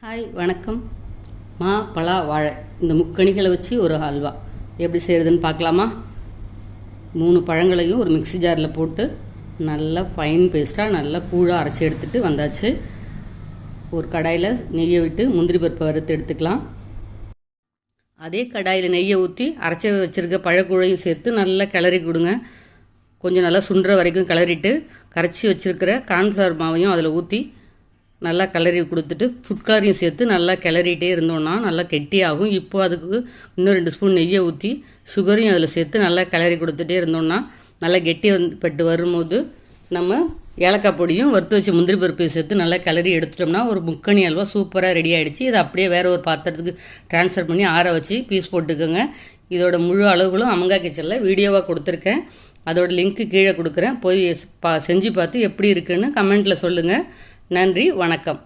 Hi வணக்கம். பலா வாழை இந்த முக்கணிகளை வச்சு ஒரு ஹல்வா எப்படி செய்கிறதுன்னு பார்க்கலாமா? 3 பழங்களையும் ஒரு மிக்ஸி ஜாரில் போட்டு நல்லா ஃபைன் பேஸ்ட்டாக நல்லா கூழாக அரைச்சி எடுத்துகிட்டு வந்தாச்சு. ஒரு கடாயில் நெய்யை விட்டு முந்திரி பருப்பை வறுத்து எடுத்துக்கலாம். அதே கடாயில் நெய்யை ஊற்றி அரைச்சி வச்சுருக்க பழக்கூழையும் சேர்த்து நல்லா கிளறி கொடுங்க. கொஞ்சம் நல்லா சுண்டுற வரைக்கும் கிளறிட்டு கரைச்சி வச்சுருக்கிற கார்ன்ஃப்ளவர் மாவையும் அதில் ஊற்றி நல்லா கிளறி கொடுத்துட்டு ஃபுட் கலரையும் சேர்த்து நல்லா கிளறிட்டே இருந்தோன்னா நல்லா கெட்டியாகும். இப்போ அதுக்கு இன்னும் 2 ஸ்பூன் நெய்யை ஊற்றி சுகரையும் அதில் சேர்த்து நல்லா கிளறி கொடுத்துட்டே இருந்தோன்னா நல்லா கெட்டி பட்டு வரும்போது நம்ம ஏலக்காய் பொடியும் வறுத்து வச்சு முந்திரி பருப்பையும் சேர்த்து நல்லா கிளறி எடுத்துட்டோம்னா ஒரு முக்கணி அல்வா சூப்பராக ரெடி ஆகிடுச்சு. இதை அப்படியே வேறு ஒரு பாத்திரத்துக்கு ட்ரான்ஸ்ஃபர் பண்ணி ஆற வச்சு பீஸ் போட்டுக்கோங்க. இதோட முழு அளவுகளும் அமங்கா கிச்சனில் வீடியோவாக கொடுத்துருக்கேன். அதோட லிங்க்கு கீழே கொடுக்குறேன். போய் செஞ்சு பார்த்து எப்படி இருக்குன்னு கமெண்ட்டில் சொல்லுங்கள். நன்றி, வணக்கம்.